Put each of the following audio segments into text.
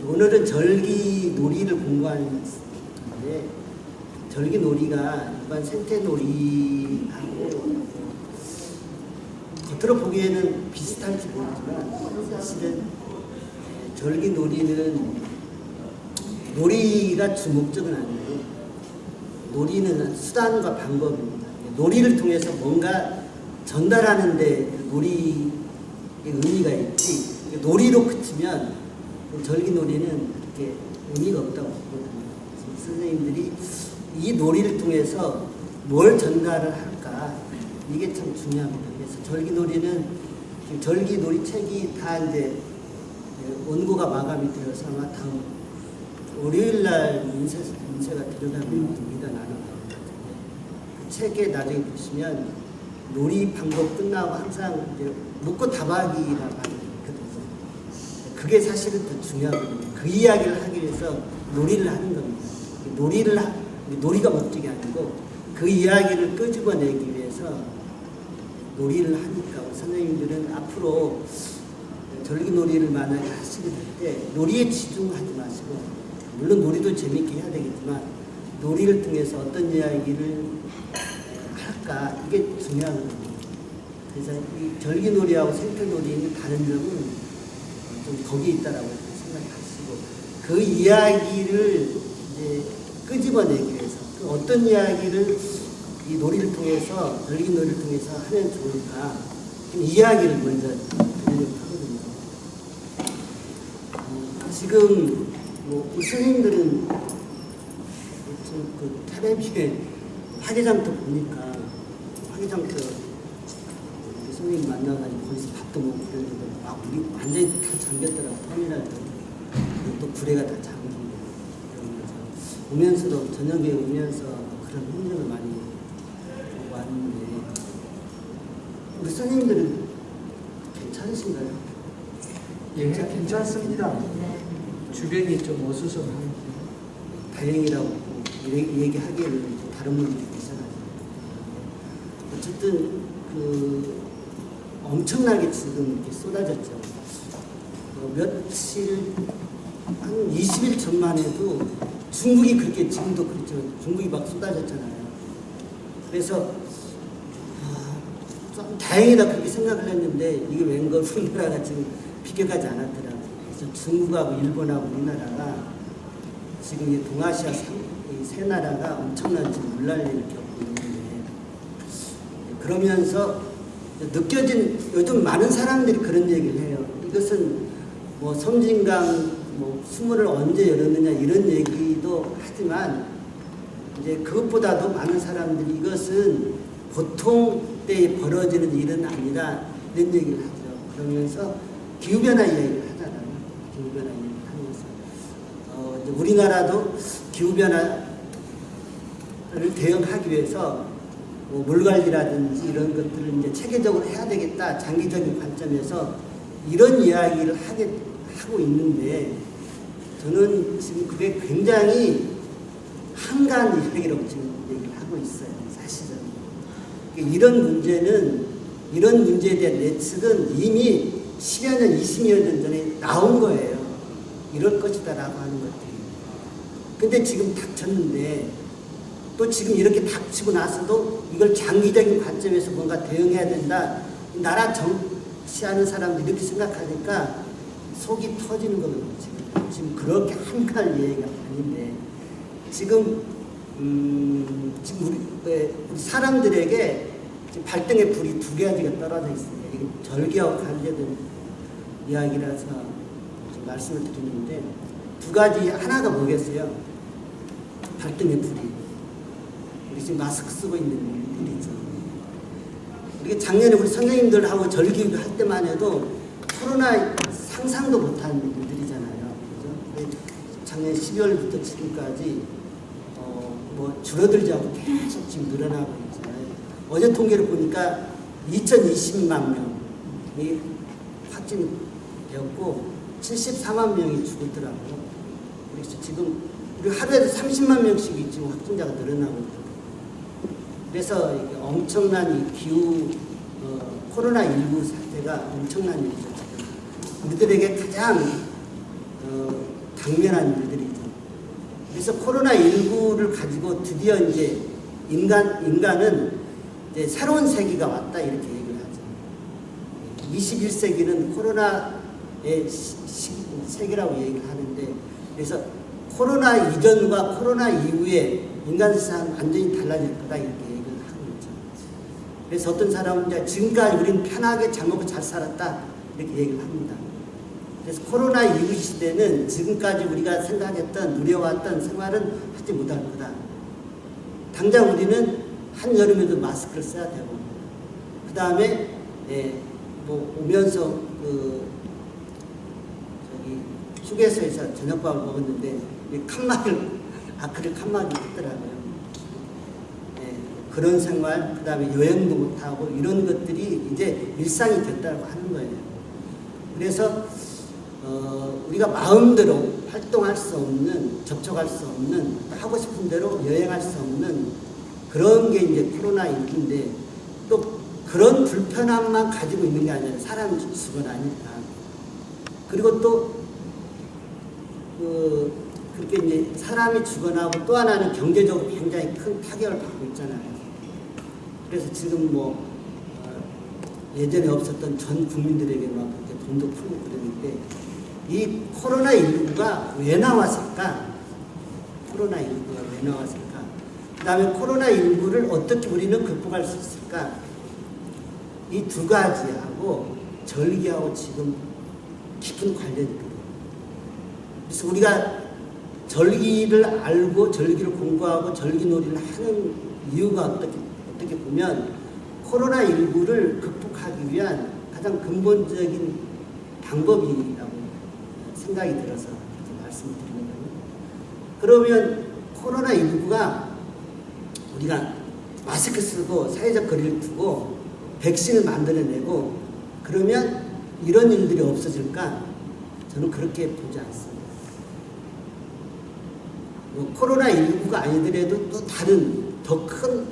오늘은 절기놀이를 공부하는 건데, 절기놀이가 일반 생태놀이하고 겉으로 보기에는 비슷할지 모르지만 사실은 절기놀이는 놀이가 주목적은 아니고 놀이는 수단과 방법입니다. 놀이를 통해서 뭔가 전달하는 데 놀이의 의미가 있지, 놀이로 그치면 절기놀이는 그렇게 의미가 없다고 보거든요. 선생님들이 이 놀이를 통해서 뭘 전달을 할까, 이게 참 중요합니다. 그래서 절기놀이는 지금 절기놀이 책이 다 이제 원고가 마감이 되어서 아마 다음 월요일날 인쇄가 들어가면 우리가 나눠갑니다. 그 책에 나중에 보시면 놀이 방법 끝나고 항상 이제 묻고 답하기라고 하는 게 있거든요. 그게 사실은 더 중요하거든요. 그 이야기를 하기 위해서 놀이를 하는 겁니다. 놀이가 목적이 아니고 그 이야기를 끄집어내기 위해서 놀이를 하니까 선생님들은 앞으로 절기놀이를 만약에 하시게 될 때 놀이에 집중하지 마시고, 물론 놀이도 재밌게 해야 되겠지만 놀이를 통해서 어떤 이야기를 할까, 이게 중요하거든요. 그래서 이 절기놀이하고 생태놀이의 다른 점은 좀 거기에 있다라고 생각하시고, 그 이야기를 이제 끄집어내기 위해서 그 어떤 이야기를 이 놀이를 통해서, 절기놀이를 통해서 하면 좋을까, 이야기를 먼저 드리려고 하거든요. 지금 우리 선생님들은 그 텔레비에 화개장터 보니까, 화개장터 선생님 만나가지고 거기서 밥도 먹고 그랬는데 막 우리 완전히 다 잠겼더라고. 터미널도 또 구레가 다 잠기고 그러면서 오면서도 저녁에 오면서 그런 흔적을 많이 보고 왔는데, 우리 선생님들은 괜찮으신가요? 예, 괜찮습니다. 주변이 좀 어수선한 다행이라고 얘기하기에는 다른 분들이 있어가지고, 어쨌든 그 엄청나게 지금 이렇게 쏟아졌죠. 며칠 한 20일 전만 해도 중국이 그렇게, 지금도 그렇죠. 중국이 막 쏟아졌잖아요. 그래서 좀 다행이다 그렇게 생각을 했는데, 이게 웬걸 우리나라가 지금 비교하지 않았더라고요. 그래서 중국하고 일본하고 우리나라가 지금 이 동아시아 세 나라가 엄청난 지금 물난리를 겪고 있는데, 그러면서 느껴진, 요즘 많은 사람들이 그런 얘기를 해요. 이것은 뭐 섬진강 뭐 수문을 언제 열었느냐 이런 얘기도 하지만, 이제 그것보다도 많은 사람들이 이것은 보통 때에 벌어지는 일은 아니다 이런 얘기를 하죠. 그러면서 기후변화 이야기를 하잖아요. 기후변화 이야기를 하면서 이제 우리나라도 기후변화를 대응하기 위해서 뭐 물관리라든지 이런 것들을 이제 체계적으로 해야 되겠다, 장기적인 관점에서 이런 이야기를 하고 있는데, 저는 지금 그게 굉장히 한가한 이야기라고 지금 얘기를 하고 있어요. 사실은 이런 문제에 대한 예측은 이미 10여 년, 20여 년 전에 나온 거예요. 이럴 것이다라고 하는 것들이. 근데 지금 닥쳤는데, 또 지금 이렇게 닥치고 나서도 이걸 장기적인 관점에서 뭔가 대응해야 된다. 나라 정치하는 사람들이 이렇게 생각하니까 속이 터지는 거거든요. 지금 그렇게 한가할 얘기가 아닌데, 지금 우리 사람들에게 지금 발등에 불이 두 가지가 떨어져 있습니다. 이게 절기하고 관계된 이야기라서 지금 말씀을 드리는데, 두 가지, 하나가 뭐겠어요? 발등에 불이. 우리 지금 마스크 쓰고 있는 일이죠. 우리가 작년에 우리 선생님들하고 절기 할 때만 해도 코로나 상상도 못한 일들이잖아요. 그죠? 작년 12월부터 지금까지 뭐 줄어들지 않고 계속 지금 늘어나고 있잖아요. 어제 통계를 보니까 2020만 명이 확진이 되었고 74만 명이 죽었더라고요. 그래서 지금 우리 하루에도 30만 명씩이 지금 확진자가 늘어나고 있거든요. 그래서 이게 엄청난 이 기후 코로나19 사태가 엄청난 일이죠. 지금 우리들에게 가장 당면한 일들이죠. 그래서 코로나19를 가지고 드디어 이제 인간은 이제 새로운 세기가 왔다 이렇게 얘기를 하죠. 21세기는 코로나의 세기라고 얘기를 하는데, 그래서 코로나 이전과 코로나 이후에 인간 세상은 완전히 달라질 거다 이렇게 얘기를 하고 있죠. 그래서 어떤 사람은 이제 지금까지 우리는 편하게 잘 먹고 잘 살았다 이렇게 얘기를 합니다. 그래서 코로나 이후 시대는 지금까지 우리가 생각했던 누려왔던 생활은 하지 못할 거다. 당장 우리는 한여름에도 마스크를 써야 되고, 그 다음에 뭐 오면서 휴게소에서 저녁밥을 먹었는데 아크릴 칸막이 있더라고요. 그런 생활, 그 다음에 여행도 못하고 이런 것들이 이제 일상이 됐다고 하는 거예요. 그래서 우리가 마음대로 활동할 수 없는, 접촉할 수 없는, 하고 싶은 대로 여행할 수 없는 그런 게 이제 코로나19인데, 또 그런 불편함만 가지고 있는 게 아니라 사람이 죽어나니까. 그리고 또 그렇게 이제 사람이 죽어나고 또 하나는 경제적으로 굉장히 큰 타격을 받고 있잖아요. 그래서 지금 뭐 예전에 없었던 전 국민들에게 막 이렇게 돈도 풀고 그러는데, 이 코로나19가 왜 나왔을까? 코로나19가 왜 나왔을까? 그 다음에 코로나19를 어떻게 우리는 극복할 수 있을까? 이 두 가지하고 절기하고 지금 깊은 관련이 있거든요. 그래서 우리가 절기를 알고 절기를 공부하고 절기놀이를 하는 이유가 어떻게 보면 코로나19를 극복하기 위한 가장 근본적인 방법이라고 생각이 들어서 이렇게 말씀을 드리는 거예요. 그러면 코로나19가 우리가 마스크 쓰고 사회적 거리를 두고 백신을 만들어내고 그러면 이런 일들이 없어질까? 저는 그렇게 보지 않습니다. 코로나19가 아니더라도 또 다른 더 큰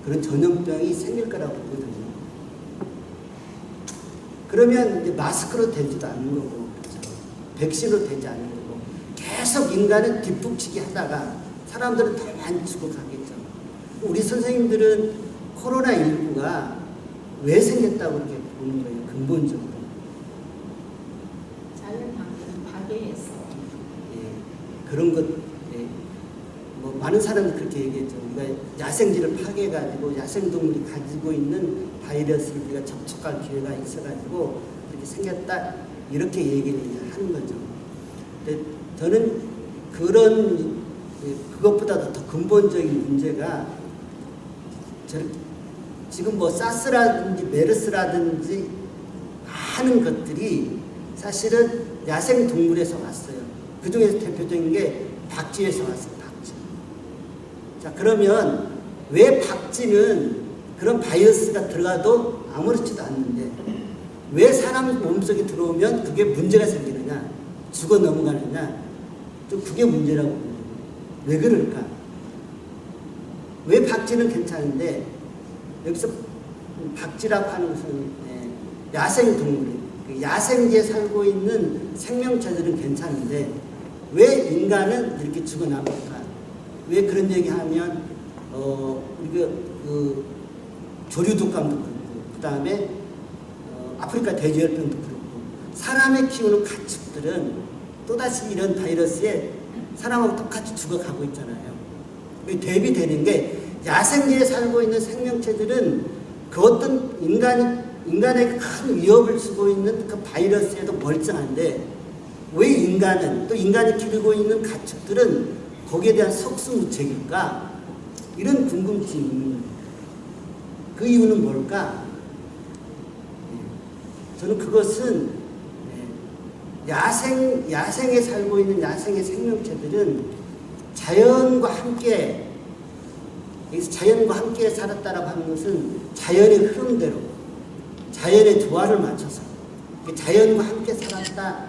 그런 전염병이 생길 거라고 보거든요. 그러면 이제 마스크로 되지도 않는 거고, 그렇죠? 백신으로 되지 않는 거고, 계속 인간은 뒷북치기 하다가 사람들은 더 많이 죽어가겠죠. 우리 선생님들은 코로나19가 왜 생겼다고 이렇게 보는 거예요, 근본적으로? 자연환경 파괴해서. 그런 것, 뭐 많은 사람들이 그렇게 얘기했죠. 우리가 야생지를 파괴해가지고 야생동물이 가지고 있는 바이러스를 우리가 접촉할 기회가 있어가지고 그렇게 생겼다, 이렇게 얘기를 하는 거죠. 근데 저는 그것보다도 더 근본적인 문제가 지금 뭐 사스라든지 메르스라든지 많은 것들이 사실은 야생 동물에서 왔어요. 그 중에서 대표적인 게 박쥐에서 왔어요. 박쥐. 자, 그러면 왜 박쥐는 그런 바이러스가 들어가도 아무렇지도 않는데 왜 사람 몸속에 들어오면 그게 문제가 생기느냐, 죽어 넘어가느냐, 좀 그게 문제라고 봅니다. 왜 그럴까? 왜 박쥐는 괜찮은데, 여기서 박쥐라고 하는 것은 야생 동물이에요. 야생지에 살고 있는 생명체들은 괜찮은데 왜 인간은 이렇게 죽어나갈까? 왜 그런 얘기하면 우리가 조류독감도 그렇고, 그 다음에 아프리카 돼지열병도 그렇고, 사람의 키우는 가축들은 또다시 이런 바이러스에 사람하고 똑같이 죽어가고 있잖아요. 대비되는 게 야생지에 살고 있는 생명체들은 그 어떤 인간에게 큰 위협을 주고 있는 그 바이러스에도 멀쩡한데 왜 인간은, 또 인간이 기르고 있는 가축들은 거기에 대한 속수무책일까? 이런 궁금증이 있는 거예요. 그 이유는 뭘까? 저는 그것은 야생에 살고 있는 야생의 생명체들은 자연과 함께, 여기서 자연과 함께 살았다라고 하는 것은 자연의 흐름대로, 자연의 조화를 맞춰서 자연과 함께 살았다,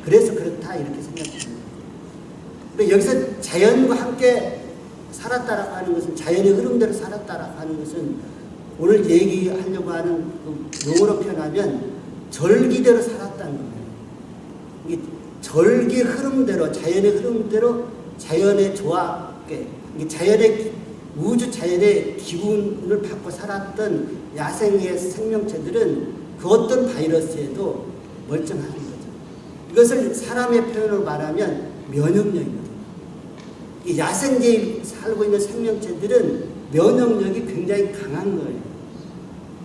그래서 그렇다, 이렇게 생각합니다. 여기서 자연과 함께 살았다라고 하는 것은, 자연의 흐름대로 살았다라고 하는 것은 오늘 얘기하려고 하는 그 용어로 표현하면 절기대로 살았다는 거예요. 이게 절기 흐름대로, 자연의 흐름대로, 자연의 조합, 자연의 우주 자연의 기운을 받고 살았던 야생의 생명체들은 그 어떤 바이러스에도 멀쩡하는 거죠. 이것을 사람의 표현으로 말하면 면역력이거든요. 이 야생계에 살고 있는 생명체들은 면역력이 굉장히 강한 거예요.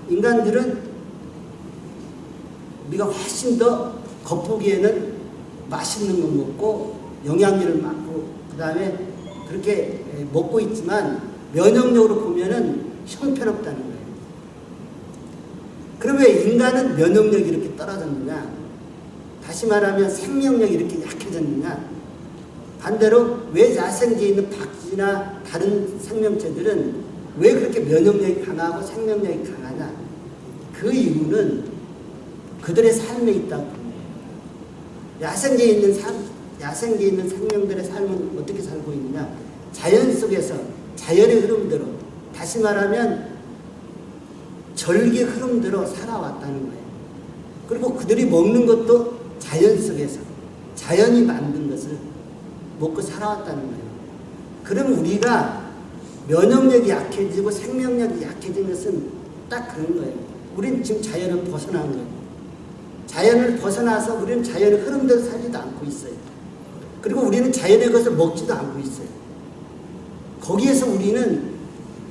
인간들은 우리가 훨씬 더 겉보기에는 맛있는 거 먹고 영양제를 맞고 그 다음에 그렇게 먹고 있지만 면역력으로 보면은 형편없다는 거예요. 그럼 왜 인간은 면역력이 이렇게 떨어졌느냐? 다시 말하면 생명력이 이렇게 약해졌느냐? 반대로 왜 야생계에 있는 박쥐나 다른 생명체들은 왜 그렇게 면역력이 강하고 생명력이 강하냐? 그 이유는 그들의 삶에 있다고 봅니다. 야생계에 있는 생명들의 삶은 어떻게 살고 있느냐? 자연 속에서 자연의 흐름대로, 다시 말하면 절기 흐름대로 살아왔다는 거예요. 그리고 그들이 먹는 것도 자연 속에서 자연이 만든 것을 먹고 살아왔다는 거예요. 그럼 우리가 면역력이 약해지고 생명력이 약해진 것은 딱 그런 거예요. 우리는 지금 자연을 벗어난 거예요. 자연을 벗어나서 우리는 자연의 흐름대로 살지도 않고 있어요. 그리고 우리는 자연의 것을 먹지도 않고 있어요. 거기에서 우리는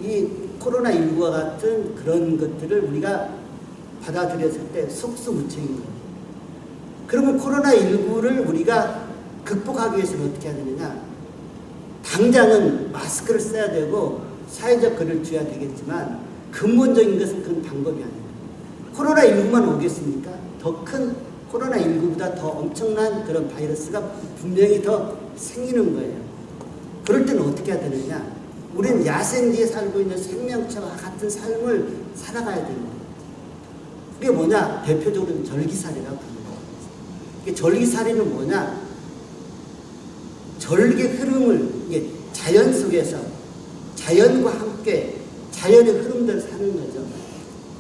이 코로나19와 같은 그런 것들을 우리가 받아들였을 때 속수무책인 거예요. 그러면 코로나19를 우리가 극복하기 위해서는 어떻게 해야 되느냐? 당장은 마스크를 써야 되고 사회적 거리를 두어야 되겠지만 근본적인 것은 그런 방법이 아니에요. 코로나19만 오겠습니까? 더 큰 코로나19보다 더 엄청난 그런 바이러스가 분명히 더 생기는 거예요. 그럴 때는 어떻게 해야 되느냐? 우리는 야생지에 살고 있는 생명체와 같은 삶을 살아가야 되는 거예요. 그게 뭐냐? 대표적으로는 절기살이라고 부릅니다. 이게 절기살이는 뭐냐? 절기 흐름을 이게 자연 속에서 자연과 함께 자연의 흐름대로 사는 거죠.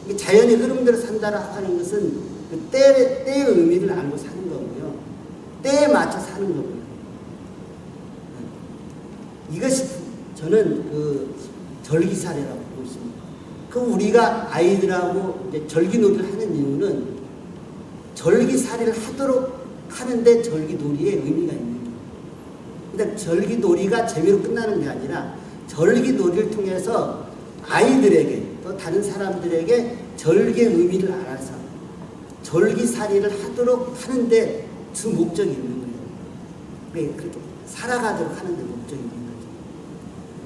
이게 자연의 흐름대로 산다라 하는 것은 그 때의 의미를 알고 사는 거고요. 때에 맞춰 사는 거고요. 이것이 저는 그 절기살이라고 보고 있습니다. 그 우리가 아이들하고 이제 절기놀이를 하는 이유는 절기살이를 하도록 하는데 절기놀이의 의미가 있는 거예요. 근데 절기놀이가 재미로 끝나는 게 아니라 절기놀이를 통해서 아이들에게 또 다른 사람들에게 절기의 의미를 알아서 절기살이를 하도록 하는데 주 목적이 있는 거예요. 그렇게 살아가도록 하는데 목적이 있는 거죠.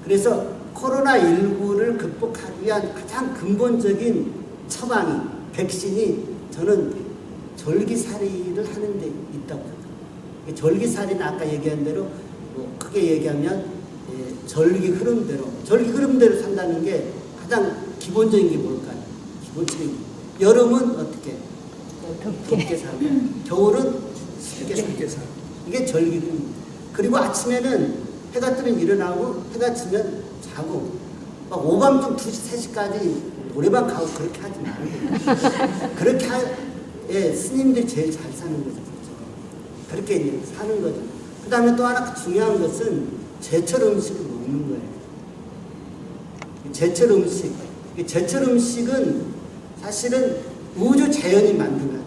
그래서 코로나19를 극복하기 위한 가장 근본적인 처방이, 백신이 저는 절기살이를 하는 데 있다고 생각합니다. 절기살이는 아까 얘기한 대로 뭐 크게 얘기하면 절기 흐름대로 산다는 게 가장 기본적인 게 뭘까요? 기본적인 여름은 어떻게? 덥게 살고 겨울은 춥게 살고 이게 절기 흐름. 그리고 아침에는 해가 뜨면 일어나고 해가 지면 자고 막 오밤중 2시, 3시까지 노래방 가고 그렇게 하지 말고 그렇게 스님들이 제일 잘 사는 거죠. 그렇죠? 그렇게 이제 사는 거죠. 그 다음에 또 하나 중요한 것은 제철 음식을 먹는 거예요. 제철 음식. 제철 음식은 사실은 우주 자연이 만든 거예요.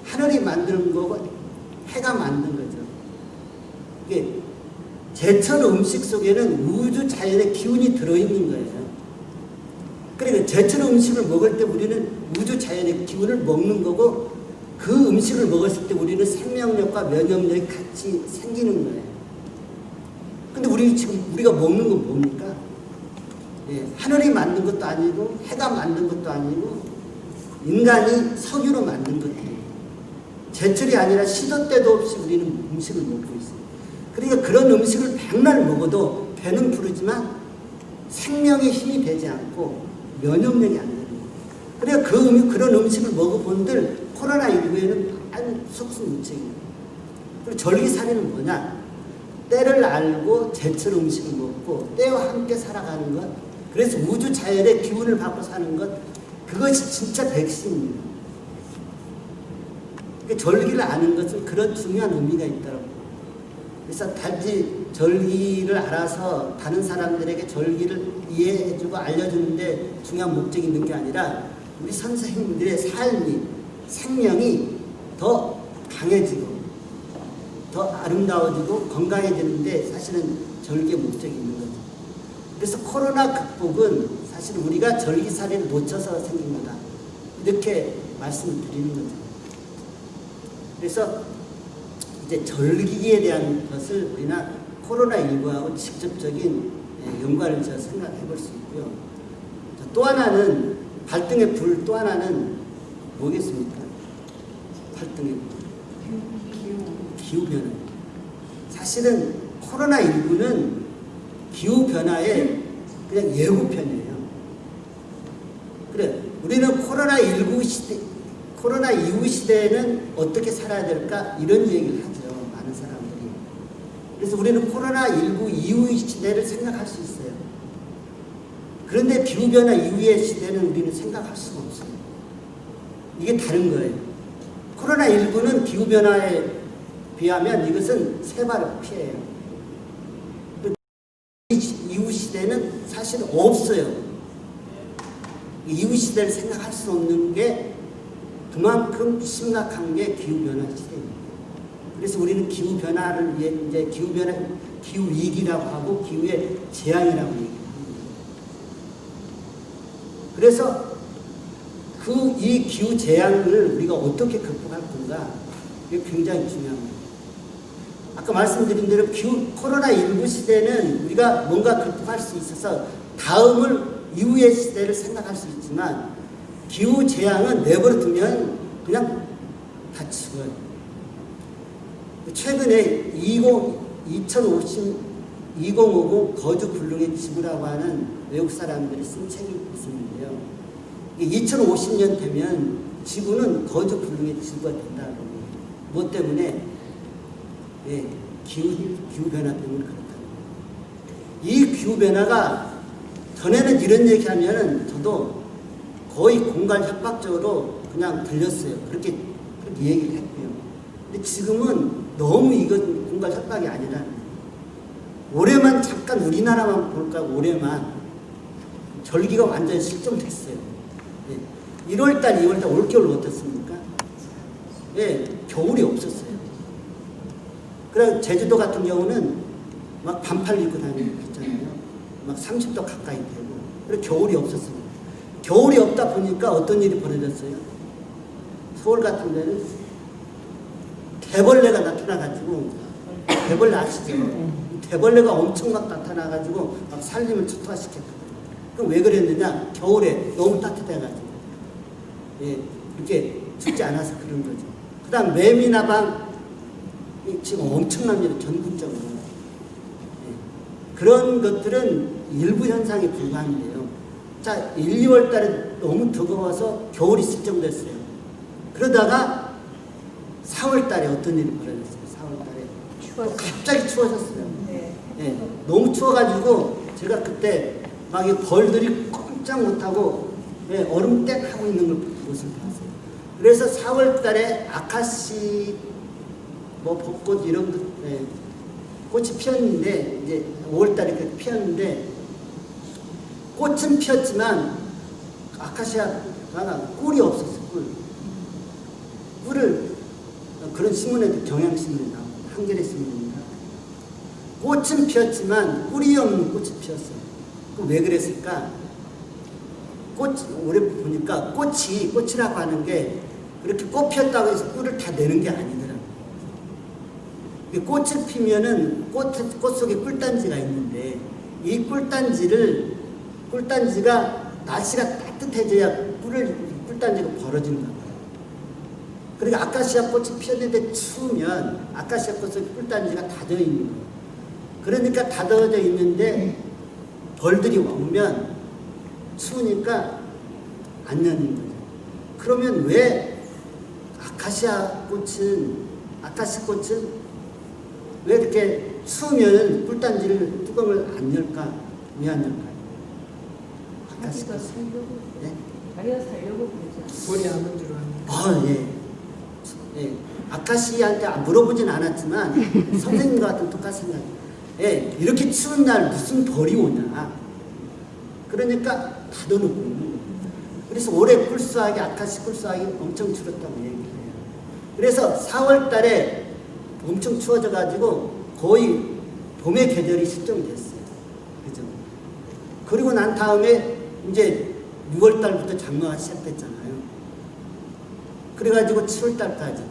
하늘이 만드는 거고 해가 만든 거죠. 이게 제철 음식 속에는 우주 자연의 기운이 들어있는 거예요. 그러니까 제철 음식을 먹을 때 우리는 우주 자연의 기운을 먹는 거고 그 음식을 먹었을 때 우리는 생명력과 면역력이 같이 생기는 거예요. 근데 우리가 먹는 건 뭡니까? 하늘이 만든 것도 아니고 해가 만든 것도 아니고 인간이 석유로 만든 것들이에요. 제철이 아니라 시도 때도 없이 우리는 음식을 먹고 있어요. 그러니까 그런 음식을 백날 먹어도 배는 부르지만 생명의 힘이 되지 않고 면역력이 안 되는 거예요. 그러니까 그런 음식을 먹어본들 코로나19에는 아주 속수무책이에요. 그리고 절기살이는 뭐냐? 때를 알고 제철 음식을 먹고 때와 함께 살아가는 것, 그래서 우주 자연의 기운을 받고 사는 것, 그것이 진짜 백신입니다. 그러니까 절기를 아는 것은 그런 중요한 의미가 있더라고요. 그래서 단지 절기를 알아서 다른 사람들에게 절기를 이해해주고 알려주는데 중요한 목적이 있는 게 아니라 우리 선생님들의 삶이, 생명이 더 강해지고 더 아름다워지고 건강해지는데 사실은 절기의 목적이 있는 거죠. 그래서 코로나 극복은 사실 우리가 절기살이를 놓쳐서 생긴 거다. 이렇게 말씀을 드리는 거죠. 그래서 이제 절기에 대한 것을 우리나 코로나19하고 직접적인 연관을 제가 생각해 볼 수 있고요. 또 하나는 발등의 불, 또 하나는 뭐겠습니까? 발등의 불. 기후변화. 사실은 코로나19는 기후변화의 그냥 예고편이에요. 그래, 우리는 코로나19 시대, 코로나 이후 시대에는 어떻게 살아야 될까? 이런 얘기를 하죠. 많은 사람들이. 그래서 우리는 코로나19 이후 시대를 생각할 수 있어요. 그런데 기후변화 이후의 시대는 우리는 생각할 수가 없어요. 이게 다른 거예요. 코로나19는 기후변화에 비하면 이것은 세 발의 피해예요. 이후 시대는 사실 없어요. 이후 시대를 생각할 수 없는 게 그만큼 심각한 게 기후변화 시대입니다. 그래서 우리는 기후변화를 이제 기후위기라고 하고 기후의 재앙이라고 얘기합니다. 그래서 이 기후 재앙을 우리가 어떻게 극복할 건가? 이게 굉장히 중요합니다. 아까 말씀드린 대로 코로나19 시대는 우리가 뭔가 극복할 수 있어서 이후의 시대를 생각할 수 있지만 기후 재앙은 내버려 두면 그냥 다 죽어요. 최근에 2050 거주 불능의 지구라고 하는 외국 사람들이 쓴 책이 있었는데요. 2050년 되면 지구는 거주 불능의 지구가 된다고. 뭐 때문에? 기후변화 때문에 그렇다고. 이 기후변화가 전에는 이런 얘기하면 저도 거의 공갈 협박적으로 그냥 들렸어요. 그렇게 얘기를 했고요. 근데 지금은 너무 이건 공갈 협박이 아니라 올해만 잠깐 우리나라만 볼까 올해만 절기가 완전히 실종됐어요. 1월달, 2월달 올겨울 어떻습니까? 겨울이 없었어요. 그래 제주도 같은 경우는 막 반팔 입고 다니고 있잖아요. 막 30도 가까이 되고. 그래 겨울이 없었어요. 겨울이 없다 보니까 어떤 일이 벌어졌어요? 서울 같은 데는 대벌레가 나타나가지고, 대벌레 아시죠? 대벌레가 엄청 막 나타나가지고 막 살림을 초토화시켰거든요. 그럼 왜 그랬느냐? 겨울에 너무 따뜻해가지고. 이렇게 춥지 않아서 그런 거죠. 그 다음 매미나방 지금 엄청납니다. 전국적으로. 그런 것들은 일부 현상에 불과한데요. 자, 1, 2월 달에 너무 뜨거워서 겨울이 실종됐어요. 그러다가 4월 달에 어떤 일이 벌어졌어요? 4월 달에 갑자기 추워졌어요. 너무 추워가지고 제가 그때 막 이 벌들이 꼼짝 못하고 얼음땡 하고 있는 모습을 봤어요. 그래서 4월 달에 아카시 벚꽃 이런 꽃이 피었는데 이제 5월 달에 그렇게 피었는데 꽃은 피었지만 아카시아가 꿀이 없었어요. 꿀을 그런 신문에도 경향신문에 나오고 한겨레 신문인가 꽃은 피었지만 꿀이 없는 꽃이 피었어요. 왜 그랬을까? 올해 보니까 꽃이라고 하는 게 그렇게 꽃 피었다고 해서 꿀을 다 내는 게 아니더라고요. 꽃을 피면은 꽃 속에 꿀단지가 있는데 이 꿀단지가 날씨가 따뜻해져야 꿀단지가 벌어지는 거예요. 그러니까 아카시아 꽃이 피었는데 추우면 아카시아 꽃에 꿀단지가 닫아 있는 거예요. 그러니까 닫아져 있는데 벌들이 오면 추우니까 안 여는 거죠. 그러면 왜 아카시아 꽃은 왜 이렇게 추우면 꿀단지를 뚜껑을 안 열까? 왜 안 열까요? 자기가 살려고. 네? 자기가 살려고 그러지 않아요. 벌이 안 온 줄 아니까. 예, 아카시한테 물어보진 않았지만 선생님과 같은 똑같은 생각. 예, 이렇게 추운 날 무슨 벌이 오냐. 그러니까 닫아놓고 있는 거예요. 그래서 올해 꿀수학이 아카시 꿀수학이 엄청 줄었다고 얘기해요. 그래서 4월 달에 엄청 추워져 가지고 거의 봄의 계절이 실종됐어요. 그죠? 그리고 난 다음에 이제 6월 달부터 장마가 시작됐잖아요. 그래가지고 7월 달까지.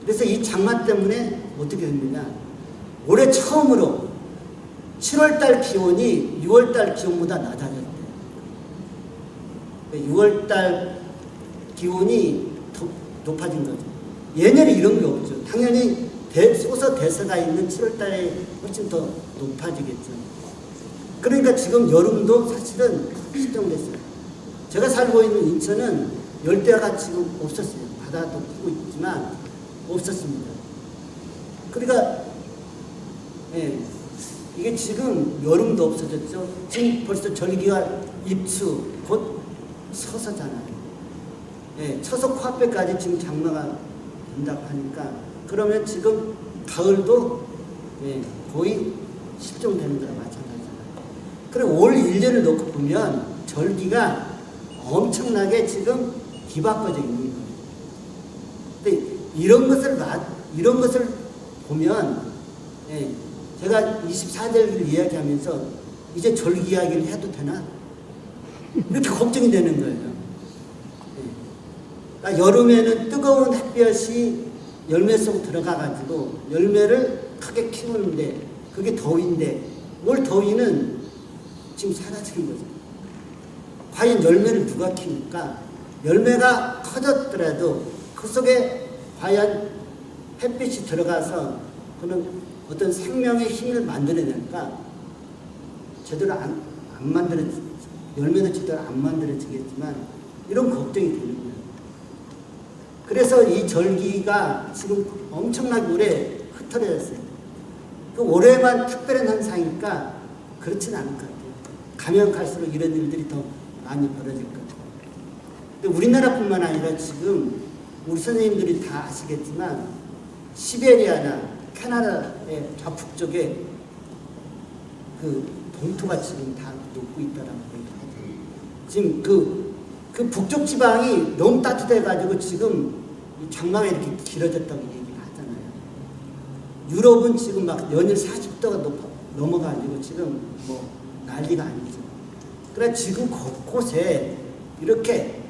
그래서 이 장마 때문에 어떻게 됐느냐. 올해 처음으로 7월 달 기온이 6월 달 기온보다 낮아졌대요. 6월 달 기온이 더 높아진 거죠. 예년에 이런 게 없죠. 당연히 쏘서 대서가 있는 7월 달에 훨씬 더 높아지겠죠. 그러니까 지금 여름도 사실은 실종됐어요. 제가 살고 있는 인천은 열대야가 지금 없었어요. 바다도 크고 있지만 없었습니다. 그러니까 예, 이게 지금 여름도 없어졌죠. 지금 벌써 절기가 입추 곧 서서잖아요. 예, 처서 코앞에까지 지금 장마가 된다고 하니까 그러면 지금 가을도 예, 거의 실종되는 거랑 마찬가지잖아요. 그리고 올 1년을 놓고 보면 절기가 엄청나게 지금 뒤바꿔져 있는 거예요. 근데 이런 것을 보면 예, 제가 24절기를 이야기하면서 이제 절기 이야기를 해도 되나? 이렇게 걱정이 되는 거예요. 예. 그러니까 여름에는 뜨거운 햇볕이 열매 속 들어가가지고 열매를 크게 키우는데 그게 더위인데 올 더위는 지금 사라지는 거죠. 과연 열매를 누가 키울까? 열매가 커졌더라도 그 속에 과연 햇빛이 들어가서 그는 어떤 생명의 힘을 만들어낼까? 제대로 안 열매도 제대로 안 만들어지겠지만 이런 걱정이 되는 거예요. 그래서 이 절기가 지금 엄청나게 오래 흩어졌어요. 그 올해만 특별한 현상이니까 그렇진 않을 것 같아요. 가면 갈수록 이런 일들이 더 많이 벌어질 것 같아요. 근데 우리나라뿐만 아니라 지금 우리 선생님들이 다 아시겠지만 시베리아나 캐나다의 좌북쪽에 그 동토가 지금 다 녹고 있다라고 얘기하죠. 지금 그 북쪽 지방이 너무 따뜻해가지고 지금 장마가 이렇게 길어졌다고 얘기를 하잖아요. 유럽은 지금 막 연일 40도가 넘어가지고 지금 뭐 난리가 아니죠. 그러나 지금 곳곳에 이렇게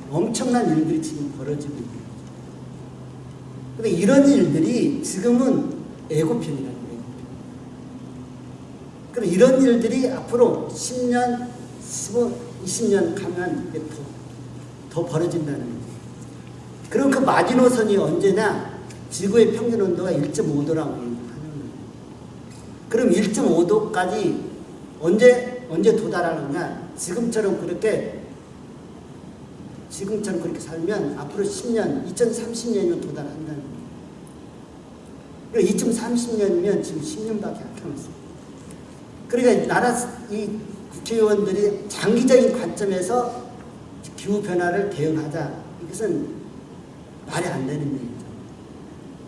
엄청난 일들이 지금 벌어지고 있는 거죠. 근데 이런 일들이 지금은 예고편이라는 거예요. 그럼 이런 일들이 앞으로 10년, 15, 20년 가면 이게 더 벌어진다는 거죠. 그럼 그 마지노선이 언제나 지구의 평균 온도가 1.5도라고 얘기하는 거예요. 그럼 1.5도까지 언제 도달하느냐? 지금처럼 그렇게 살면 앞으로 10년, 2030년이면 도달한다는 거예요. 그러니까 2030년이면 지금 10년밖에 안 남았어요. 그러니까 이 국회의원들이 장기적인 관점에서 기후변화를 대응하자. 이것은 말이 안 되는 얘기죠.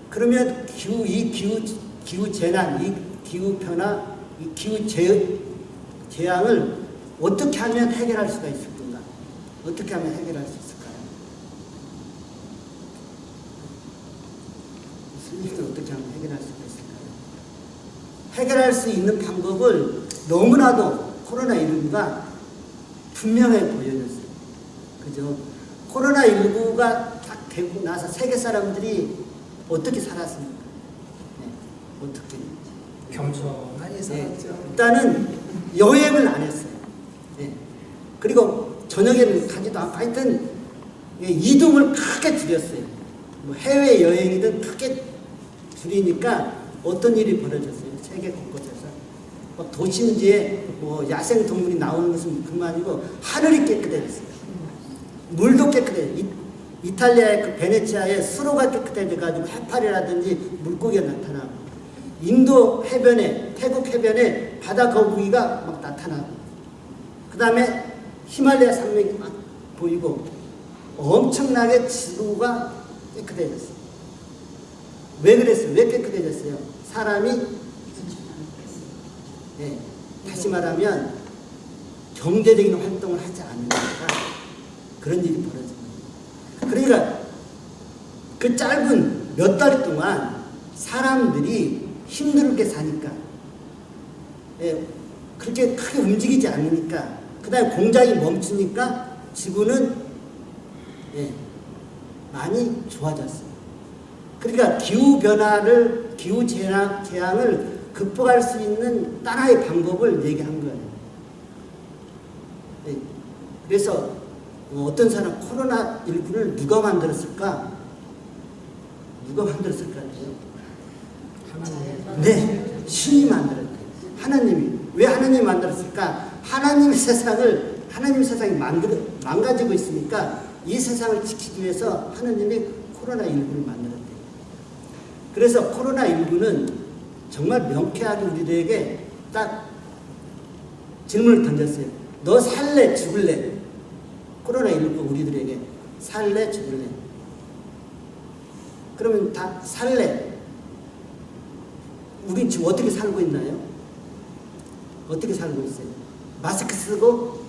그러면 기후재난, 이 기후변화, 이 기후재앙을 어떻게 하면 해결할 수가 있을 건가? 어떻게 하면 해결할 수 있을까요? 선생님은 어떻게 하면 해결할 수가 있을까요? 해결할 수 있는 방법을 너무나도 코로나19가 분명하게 보여줬어요. 그죠? 코로나19가 딱 되고 나서 세계 사람들이 어떻게 살았습니까? 네, 어떻게? 겸손하게 살았죠. 네, 일단은 여행을 안 했어요. 네. 그리고 저녁에는 가지도 않고 하여튼 이동을 크게 줄였어요. 뭐 해외 여행이든 크게 줄이니까 어떤 일이 벌어졌어요. 세계 곳곳에서. 막 도심지에 뭐 야생 동물이 나오는 것은 그만이고 하늘이 깨끗해졌어요. 물도 깨끗해요. 이탈리아의 그 베네치아의 수로가 깨끗해져가지고 해파리라든지 물고기가 나타나고 인도 해변에 태국 해변에 바다 거북이가 막 나타나고 그 다음에 히말라야 산맥이 막 보이고 엄청나게 지구가 깨끗해졌어요. 왜 그랬어요? 왜 깨끗해졌어요? 사람이 다시 말하면 경제적인 활동을 하지 않으니까 그런 일이 벌어진 거예요. 그러니까 그 짧은 몇 달 동안 사람들이 힘들게 사니까 그렇게 크게 움직이지 않으니까 그 다음에 공장이 멈추니까 지구는 많이 좋아졌어요. 그러니까 기후변화를 기후재앙을 극복할 수 있는 하나의 방법을 얘기한 거예요. 그래서 어떤 사람 코로나19를 누가 만들었을까? 누가 만들었을 것 같아요? 네, 신이 만들었대요. 하나님이. 왜 하나님이 만들었을까? 하나님 세상이 망가지고 있으니까 이 세상을 지키기 위해서 하나님이 코로나19를 만들었대요. 그래서 코로나19는 정말 명쾌하게 우리들에게 딱 질문을 던졌어요. 너 살래 죽을래? 코로나19 우리들에게 살래 죽을래? 그러면 다 살래. 우리 지금 어떻게 살고 있나요? 어떻게 살고 있어요? 마스크 쓰고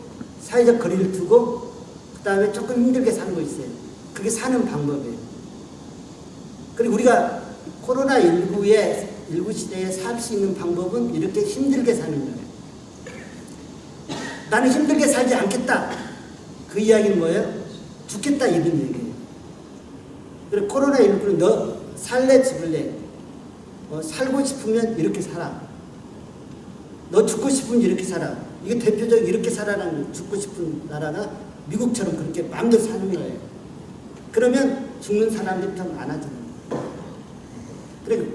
사회적 거리를 두고 그 다음에 조금 힘들게 살고 있어요. 그게 사는 방법이에요. 그리고 우리가 코로나19 시대에 살 수 있는 방법은 이렇게 힘들게 사는 거예요. 나는 힘들게 살지 않겠다. 그 이야기는 뭐예요? 죽겠다 이런 얘기예요. 그리고 코로나19는 너 살래 죽을래? 살고 싶으면 이렇게 살아. 너 죽고 싶으면 이렇게 살아. 이게 대표적으로 이렇게 살아라는 죽고 싶은 나라가 미국처럼 그렇게 마음대로 사는 거예요. 그러면 죽는 사람들이 더 많아지는 거예요. 그리고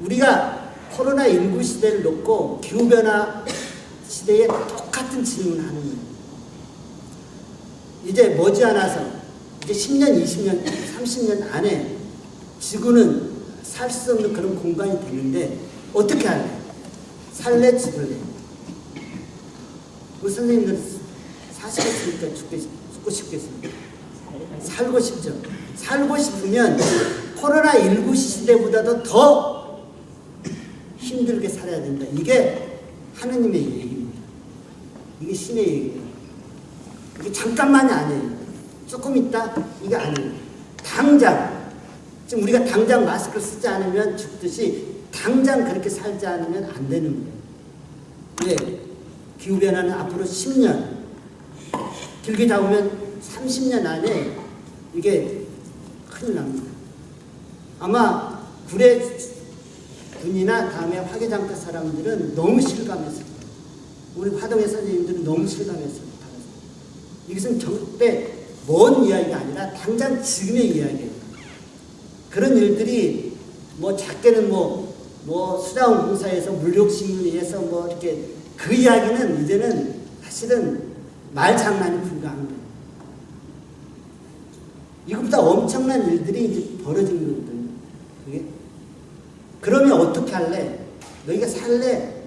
우리가 코로나19 시대를 놓고 기후변화 시대에 똑같은 질문을 하는 거예요. 이제 머지않아서 이제 10년, 20년, 30년 안에 지구는 살 수 없는 그런 공간이 되는데 어떻게 할래? 살래 죽을래? 우리 선생님들 사시겠습니까? 죽고 싶겠습니까? 살고 싶죠. 살고 싶으면 코로나19 시대보다도 더 힘들게 살아야 된다. 이게 하느님의 얘기입니다. 이게 신의 얘기예요. 이게 잠깐만이 아니에요. 조금 있다? 이게 아니에요. 당장 지금 우리가 당장 마스크를 쓰지 않으면 죽듯이 당장 그렇게 살지 않으면 안 되는 거예요. 왜? 기후변화는 앞으로 10년, 길게 잡으면 30년 안에 이게 큰일 납니다. 아마 구례군이나 다음에 화개장터 사람들은 너무 실감했을 거예요. 우리 화동의 선생님들은 너무 실감했을 거예요. 이것은 절대 먼 이야기가 아니라 당장 지금의 이야기예요. 그런 일들이 뭐 작게는 수자원 공사에서 물욕심을 위해서 이렇게 그 이야기는 이제는 사실은 말장난이 불가한 거예요. 이것보다 엄청난 일들이 이제 벌어지는 거거든요. 그게? 그러면 어떻게 할래? 너희가 살래?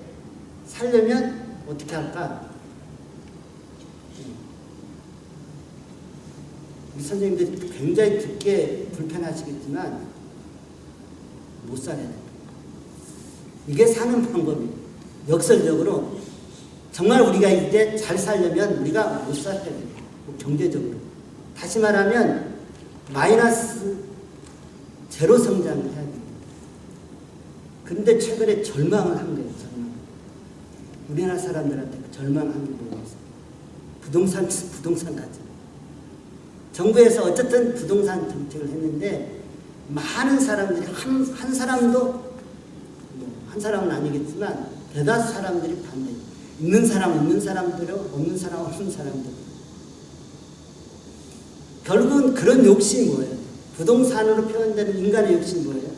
살려면 어떻게 할까? 우리 선생님들이 굉장히 듣기에 불편하시겠지만 못 살아야 돼요. 이게 사는 방법이에요. 역설적으로 정말 우리가 이제 잘 살려면 우리가 못 살아야 돼요. 경제적으로. 다시 말하면 마이너스 제로 성장을 해야 돼요. 근데 최근에 절망을 한 거예요. 절망. 우리나라 사람들한테 절망한 게 뭐겠어요? 부동산 가치. 정부에서 어쨌든 부동산 정책을 했는데 많은 사람들이 한 사람은 아니겠지만 대다수 사람들이 반대해요. 있는 사람은 있는 사람대로 없는 사람은 없는 사람대로. 결국은 그런 욕심이 뭐예요? 부동산으로 표현되는 인간의 욕심이 뭐예요?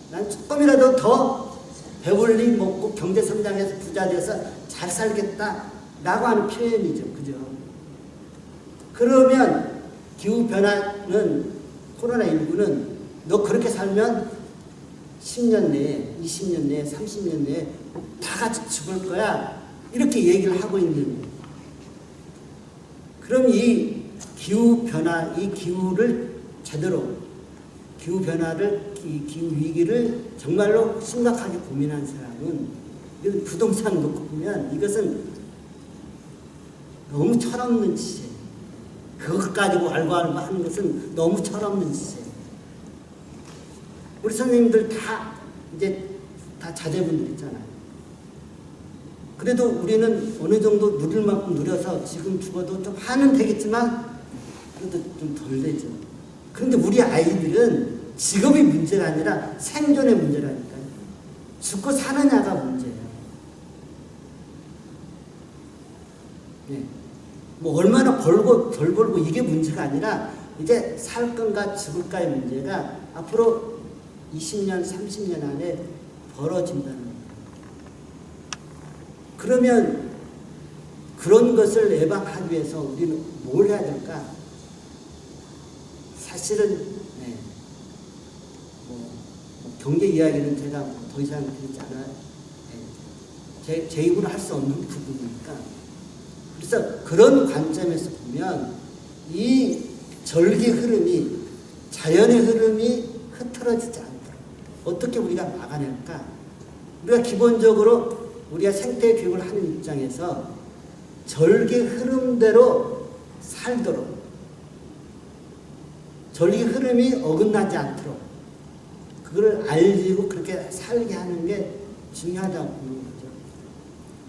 난 조금이라도 더 배불리 먹고 경제 성장해서 부자 돼서 잘 살겠다라고 하는 표현이죠. 그죠? 그러면 기후변화는 코로나19는 너 그렇게 살면 10년 내에 20년 내에 30년 내에 다 같이 죽을 거야 이렇게 얘기를 하고 있는 거예요. 그럼 이 기후변화, 이 기후를 제대로 기후변화를 긴 위기를 정말로 심각하게 고민한 사람은 이건 부동산 놓고 보면 이것은 너무 철없는 짓이에요. 그것 가지고 알고 하는 것은 너무 철없는 짓이에요. 우리 선생님들 다 이제 다 자제분들 있잖아요. 그래도 우리는 어느 정도 누릴 만큼 누려서 지금 죽어도 좀 한은 되겠지만 그래도 좀 덜 되죠. 그런데 우리 아이들은 직업이 문제가 아니라 생존의 문제라니까요. 죽고 사느냐가 문제예요. 네. 뭐 얼마나 벌고 덜 벌고 이게 문제가 아니라 이제 살 건가 죽을까의 문제가 앞으로 20년, 30년 안에 벌어진다는 거예요. 그러면 그런 것을 예방하기 위해서 우리는 뭘 해야 될까? 사실은 네. 뭐 경제 이야기는 제가 더 이상 드리지 않아요. 네. 제 입으로 할 수 없는 부분이니까. 그래서 그런 관점에서 보면 이 절기 흐름이 자연의 흐름이 흐트러지지 않도록 어떻게 우리가 막아낼까? 우리가 기본적으로 우리가 생태 교육을 하는 입장에서 절기 흐름대로 살도록 절기 흐름이 어긋나지 않도록 그걸 알고 그렇게 살게 하는 게 중요하다고 보는 거죠.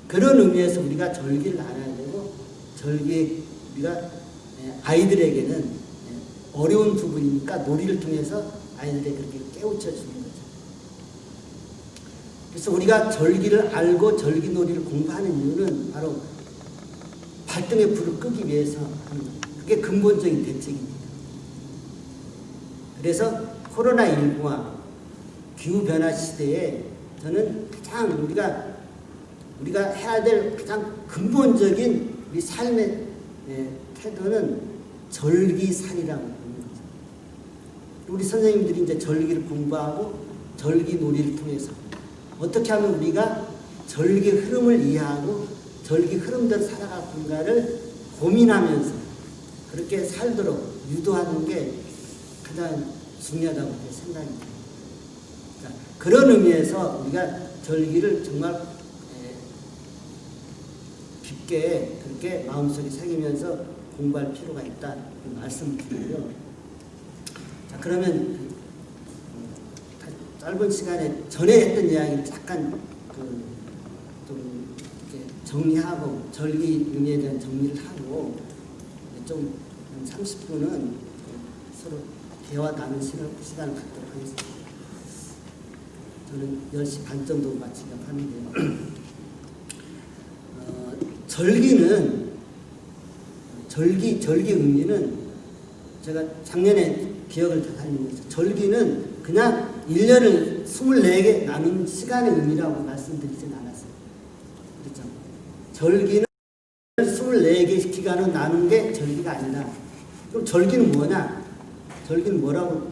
그런 의미에서 우리가 절기를 알아야 되고 절기 우리가 아이들에게는 어려운 부분이니까 놀이를 통해서 아이들에게 그렇게 깨우쳐 주는 거죠. 그래서 우리가 절기를 알고 절기놀이를 공부하는 이유는 바로 발등에 불을 끄기 위해서 하는 거예요. 그게 근본적인 대책입니다. 그래서 코로나19와 기후변화 시대에 저는 가장 우리가 해야 될 가장 근본적인 우리 삶의 태도는 절기살이라고 하는 거죠. 우리 선생님들이 이제 절기를 공부하고 절기놀이를 통해서 어떻게 하면 우리가 절기 흐름을 이해하고 절기 흐름대로 살아갈 건가를 고민하면서 그렇게 살도록 유도하는 게 가장 중요하다고 생각이 듭니다. 그런 의미에서 우리가 절기를 정말 깊게 그렇게 마음속에 새기면서 공부할 필요가 있다 말씀을 드리고요. 자, 그러면 짧은 시간에 전에 했던 이야기를 잠깐 좀 이렇게 정리하고 절기 의미에 대한 정리를 하고 좀 30분은 서로 대화 나눈 시간을 갖도록 하겠습니다. 저는 10시 반 정도 마치려고 하는데요. 절기 의미는 제가 작년에 기억을 다다니면서 절기는 그냥 1년을 24개 나눈 시간의 의미라고 말씀드리진 않았어요. 그렇죠? 절기는 24개 기간을 나눈 게 절기가 아니라 그럼 절기는 뭐냐? 절기는 뭐라고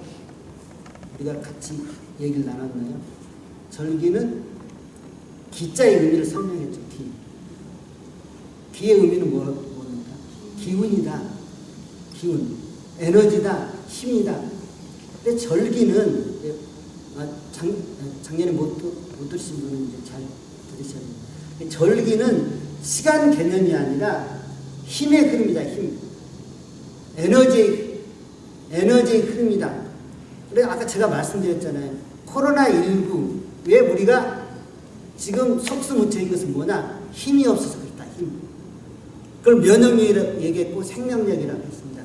우리가 같이 얘기를 나눴나요? 절기는 기자의 의미를 설명했죠. 기의 의미는 뭡니까? 기운이다. 기운. 에너지다. 힘이다. 근데 절기는 작년에 못 들으신 분은 이제 잘 들으셨는데 절기는 시간 개념이 아니라 힘의 흐름이다. 힘. 에너지의 흐름이다. 그래 아까 제가 말씀드렸잖아요. 코로나19 왜 우리가 지금 속수무책인 것은 뭐냐? 힘이 없어서 그렇다. 힘. 그걸 면역력이라고 얘기했고 생명력이라고 했습니다.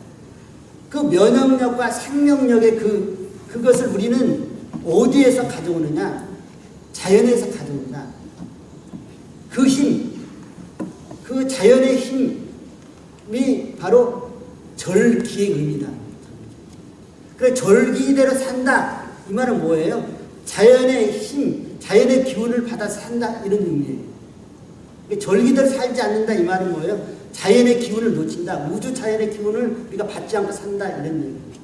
그 면역력과 생명력의 그것을 우리는 어디에서 가져오느냐? 자연에서 가져온다. 그 힘, 그 자연의 힘이 바로 절기의 의미다. 그래 절기대로 산다. 이 말은 뭐예요? 자연의 힘, 자연의 기운을 받아서 산다. 이런 의미예요. 절기대로 살지 않는다. 이 말은 뭐예요? 자연의 기운을 놓친다. 우주 자연의 기운을 우리가 받지 않고 산다. 이런 얘기입니다.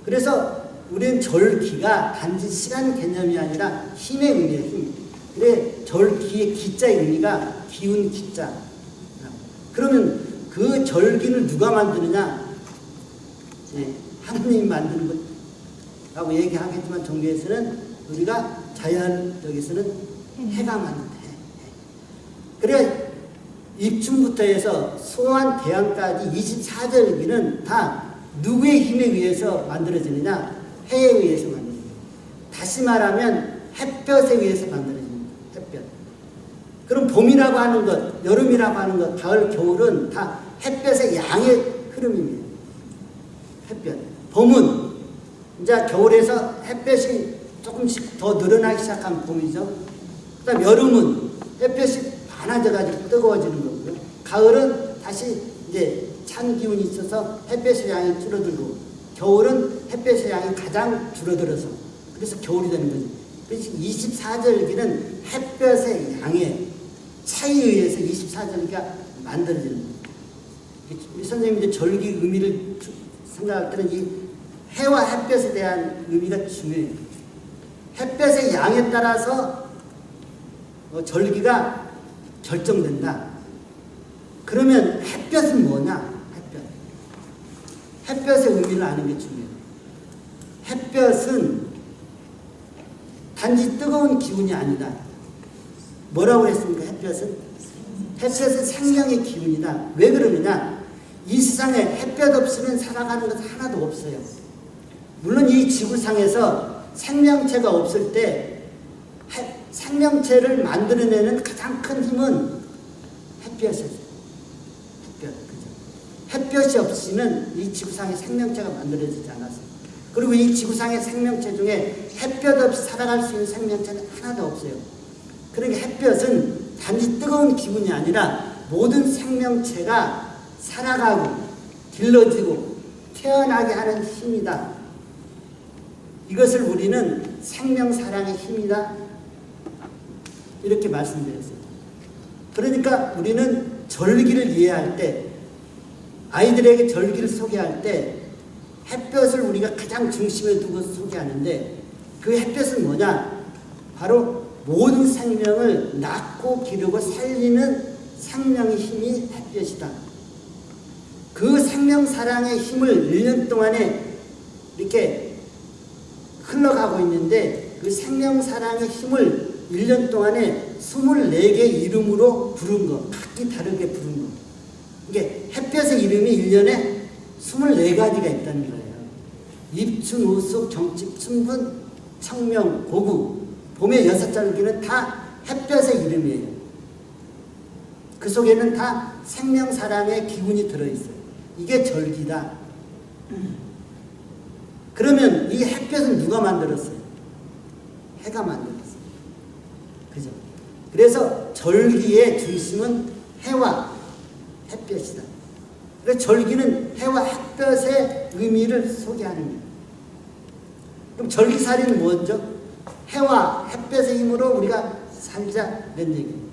그래서 우리는 절기가 단지 시간 개념이 아니라 힘의 의미예요. 힘. 그래 절기의 기자의 의미가 기운 기자. 그러면 그 절기를 누가 만드느냐? 하나님이 만드는 것 라고 얘기하겠지만 종교에서는 우리가 자연적에서는 해가 만든다. 그래 입춘부터 해서 소환 대항까지 24절기는 다 누구의 힘에 의해서 만들어지느냐? 해에 의해서 만들어집니다. 다시 말하면 햇볕에 의해서 만들어집니다. 햇볕. 그럼 봄이라고 하는 것, 여름이라고 하는 것, 가을, 겨울은 다 햇볕의 양의 흐름입니다. 햇볕. 봄은 이제 겨울에서 햇볕이 조금씩 더 늘어나기 시작한 봄이죠. 그 다음 여름은 햇볕이 많아져가지고 뜨거워지는 거고요. 가을은 다시 이제 찬 기운이 있어서 햇볕의 양이 줄어들고, 겨울은 햇볕의 양이 가장 줄어들어서 그래서 겨울이 되는 거죠. 그래서 24절기는 햇볕의 양의 차이에 의해서 24절기가 만들어지는 거예요. 우리 선생님이 절기 의미를 생각할 때는 이 해와 햇볕에 대한 의미가 중요해요. 햇볕의 양에 따라서 절기가 결정된다. 그러면 햇볕은 뭐냐? 햇볕의 의미를 아는 게 중요해요. 햇볕은 단지 뜨거운 기운이 아니다. 뭐라고 했습니까? 햇볕은 생명의 기운이다. 왜 그러느냐? 이 세상에 햇볕 없이는 살아가는 것은 하나도 없어요. 물론 이 지구상에서 생명체가 없을 때 생명체를 만들어내는 가장 큰 힘은 햇볕이에요. 햇볕이 없이는 이 지구상의 생명체가 만들어지지 않았어요. 그리고 이 지구상의 생명체 중에 햇볕 없이 살아갈 수 있는 생명체는 하나도 없어요. 그러니까 햇볕은 단지 뜨거운 기분이 아니라 모든 생명체가 살아가고 길러지고 태어나게 하는 힘이다. 이것을 우리는 생명사랑의 힘이다. 이렇게 말씀드렸어요. 그러니까 우리는 절기를 이해할 때, 아이들에게 절기를 소개할 때 햇볕을 우리가 가장 중심에 두고 소개하는데, 그 햇볕은 뭐냐? 바로 모든 생명을 낳고 기르고 살리는 생명의 힘이 햇볕이다. 그 생명사랑의 힘을 1년 동안에 이렇게 흘러가고 있는데, 그 생명사랑의 힘을 1년 동안에 24개 이름으로 부른 거, 각기 다르게 부른 거. 이게 햇볕의 이름이 1년에 24가지가 있다는 거예요. 입춘, 우수, 경칩, 춘분, 청명, 고구. 봄의 6절기는 다 햇볕의 이름이에요. 그 속에는 다 생명사랑의 기운이 들어있어요. 이게 절기다. 그러면 이 햇볕은 누가 만들었어요? 해가 만들었어요. 그죠? 그래서 절기의 중심은 해와 햇볕이다. 그래서 절기는 해와 햇볕의 의미를 소개하는 거예요. 그럼 절기살이는 뭐죠? 해와 햇볕의 힘으로 우리가 살자는 얘기예요.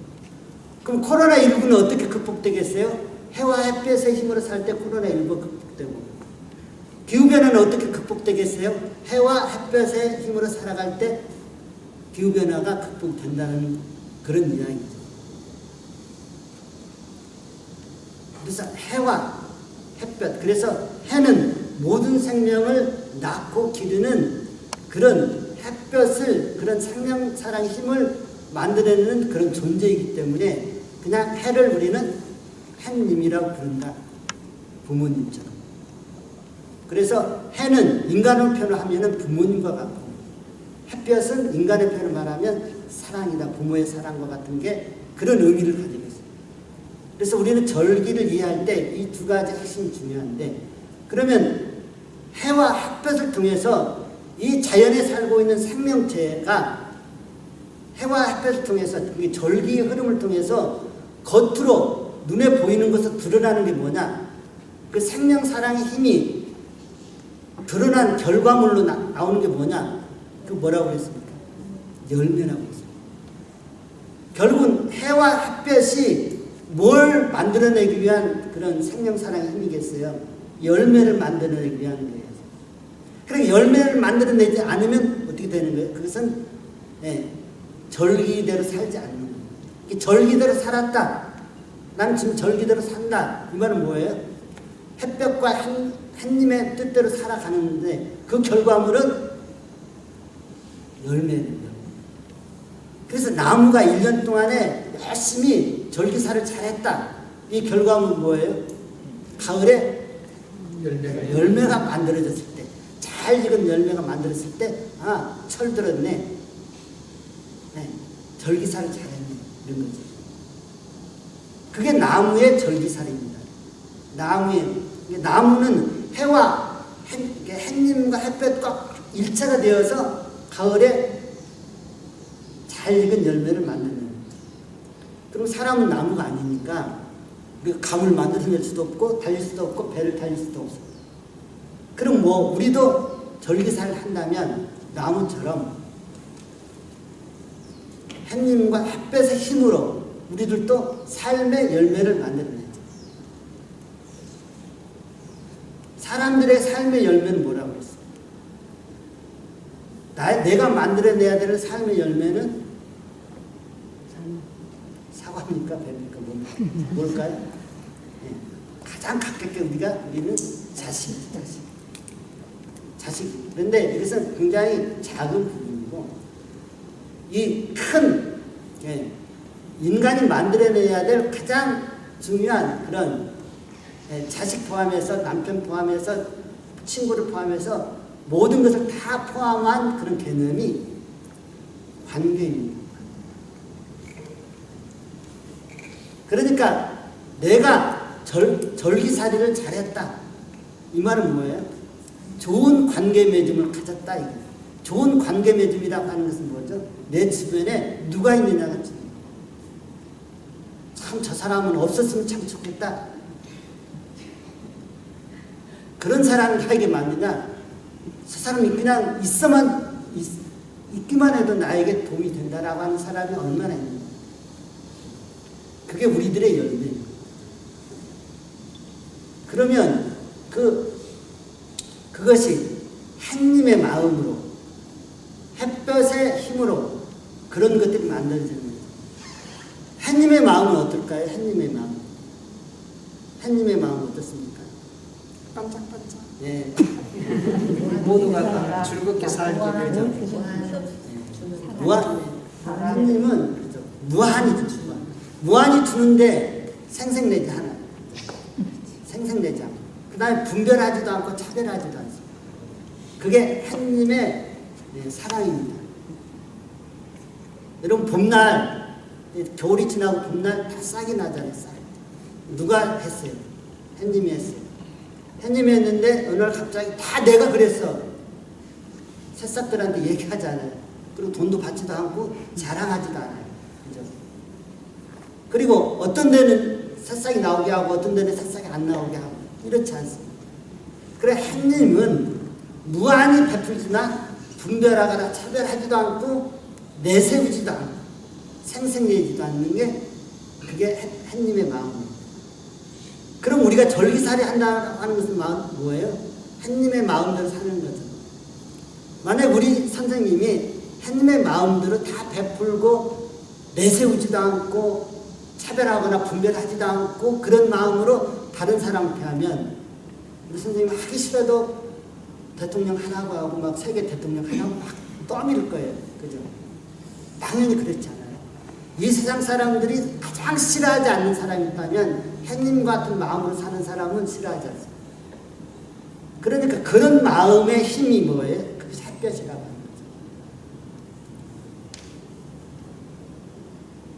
그럼 코로나19는 어떻게 극복되겠어요? 해와 햇볕의 힘으로 살 때 코로나19 극복되고, 기후변화는 어떻게 극복되겠어요? 해와 햇볕의 힘으로 살아갈 때 기후변화가 극복된다는 그런 이야기죠. 그래서 해와 햇볕, 그래서 해는 모든 생명을 낳고 기르는 그런 햇볕을, 그런 생명사랑의 힘을 만들어내는 그런 존재이기 때문에 그냥 해를 우리는 햇님이라고 부른다. 부모님처럼. 그래서 해는 인간의 표현을 하면 부모님과 같고, 햇볕은 인간의 표현을 말하면 사랑이다. 부모의 사랑과 같은 게 그런 의미를 가지고 있어요. 그래서 우리는 절기를 이해할 때 이 두 가지 핵심이 중요한데, 그러면 해와 햇볕을 통해서 이 자연에 살고 있는 생명체가 해와 햇볕을 통해서, 그 절기의 흐름을 통해서 겉으로 눈에 보이는 것으로 드러나는 게 뭐냐? 그 생명사랑의 힘이 드러난 결과물로 나오는 게 뭐냐? 그 뭐라고 했습니까? 열매라고 했습니다. 결국은 해와 햇볕이 뭘 만들어내기 위한 그런 생명사랑의 힘이겠어요? 열매를 만들어내기 위한 거예요. 그러니까 열매를 만들어내지 않으면 어떻게 되는 거예요? 그것은 절기대로 살지 않는 거예요. 절기대로 살았다. 난 지금 절기대로 산다. 이 말은 뭐예요? 햇볕과 햇님의 뜻대로 살아가는데 그 결과물은 열매는. 그래서 나무가 1년 동안에 열심히 절기사를 잘했다. 이 결과물은 뭐예요? 가을에 열매가 만들어졌을 때, 잘 익은 열매가 만들어졌을 때, 아, 철들었네. 네, 절기사를 잘했네. 이런 거죠. 그게 나무의 절기살입니다. 나무는 해와 햇님과 햇볕과 일체가 되어서 가을에 잘 익은 열매를 만드는 거예요. 그럼 사람은 나무가 아니니까 우리가 감을 만들어낼 수도 없고 달릴 수도 없고 배를 달릴 수도 없어요. 그럼 뭐 우리도 절기살을 한다면 나무처럼 햇님과 햇볕의 힘으로 우리들도 삶의 열매를 만들어내죠. 사람들의 삶의 열매는 뭐라고 했어요? 내가 만들어내야 되는 삶의 열매는 사과입니까? 배입니까? 뭘까요? 네. 가장 가깝게 우리는 자식. 그런데 이것은 굉장히 작은 부분이고, 이 큰, 인간이 만들어내야 될 가장 중요한 그런 자식 포함해서 남편 포함해서 친구를 포함해서 모든 것을 다 포함한 그런 개념이 관계입니다. 그러니까 내가 절기살이를 잘했다. 이 말은 뭐예요? 좋은 관계 맺음을 가졌다. 이거. 좋은 관계 맺음이라고 하는 것은 뭐죠? 내 주변에 누가 있느냐가 참 저 사람은 없었으면 참 좋겠다. 그런 사람이 나에게 맞느냐? 저 사람이 그냥 있기만 해도 나에게 도움이 된다라고 하는 사람이 얼마나 있는가. 그게 우리들의 열매예요. 그러면 그것이 햇님의 마음으로, 햇볕의 힘으로 그런 것들이 만들어지는 거예요. 햇님의 마음은 어떨까요? 햇님의 마음. 햇님의 마음은 어떻습니까? 반짝반짝. 네. 모두가 다 즐겁게 살기를 햇님은 그죠. 무한히 주죠. 무한히 주는데 생색내지 않아요. 생색내지 않고. 그 다음에 분별하지도 않고 차별하지도 않습니다. 그게 햇님의 사랑입니다. 여러분, 봄날, 겨울이 지나고 봄날 다 싹이 나잖아요. 싹. 누가 했어요? 햇님이 했어요. 햇님이 했는데 어느 날 갑자기 다 내가 그랬어. 새싹들한테 얘기하잖아요. 그리고 돈도 받지도 않고 자랑하지도 않아요. 그죠? 그리고 어떤 데는 새싹이 나오게 하고 어떤 데는 새싹이 안 나오게 하고 이렇지 않습니다. 그래, 햇님은 무한히 베풀지만 분별하거나 차별하지도 않고 내세우지도 않고 생색내지도 않는 게 그게 햇님의 마음입니다. 그럼 우리가 절기살이 한다고 하는 것은 뭐예요? 햇님의 마음대로 사는 거죠. 만약 우리 선생님이 햇님의 마음대로 다 베풀고 내세우지도 않고 차별하거나 분별하지도 않고 그런 마음으로 다른 사람을 대하면 우리 선생님이 하기 싫어도 대통령 하라고 하고 막 세계 대통령 하라고 막 떠밀을 거예요. 그죠? 당연히 그렇지 않아요. 이 세상 사람들이 가장 싫어하지 않는 사람이 있다면 햇님 같은 마음으로 사는 사람은 싫어하지 않습니다. 그러니까 그런 마음의 힘이 뭐예요? 그게 햇볕이라고 하는 거죠.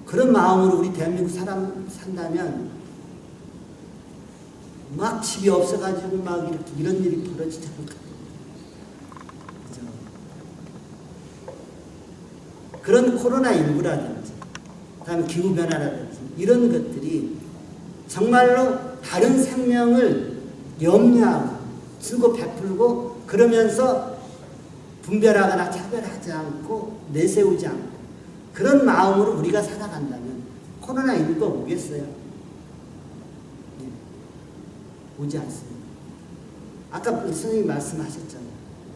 그런 마음으로 우리 대한민국 사람 산다면 막 집이 없어가지고 막 이런 일이 벌어지지 않을 거예요. 그죠? 그런 코로나19라든지 그다음에 기후변화라든지 이런 것들이 정말로 다른 생명을 염려하고 주고 베풀고 그러면서 분별하거나 차별하지 않고 내세우지 않고 그런 마음으로 우리가 살아간다면 코로나19가 오겠어요? 네. 오지 않습니다. 아까 우리 선생님이 말씀하셨잖아요.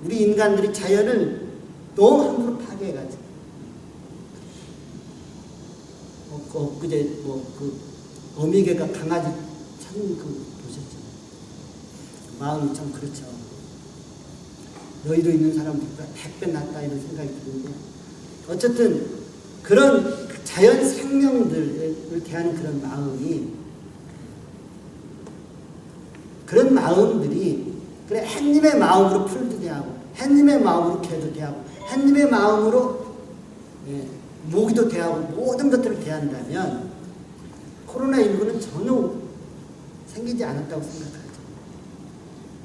우리 인간들이 자연을 너무 함부로 파괴해가지고 그제 어미개가 강아지 찾는 보셨죠? 마음이 참 그렇죠. 너희도 있는 사람들보다 100배 낫다 이런 생각이 드는데 어쨌든 그런 자연 생명들을 대하는 그런 마음이, 그런 마음들이 그래 햇님의 마음으로 풀도 대하고 햇님의 마음으로 개도 대하고 햇님의 마음으로 모기도 대하고 모든 것들을 대한다면 코로나19는 전혀 생기지 않았다고 생각하죠.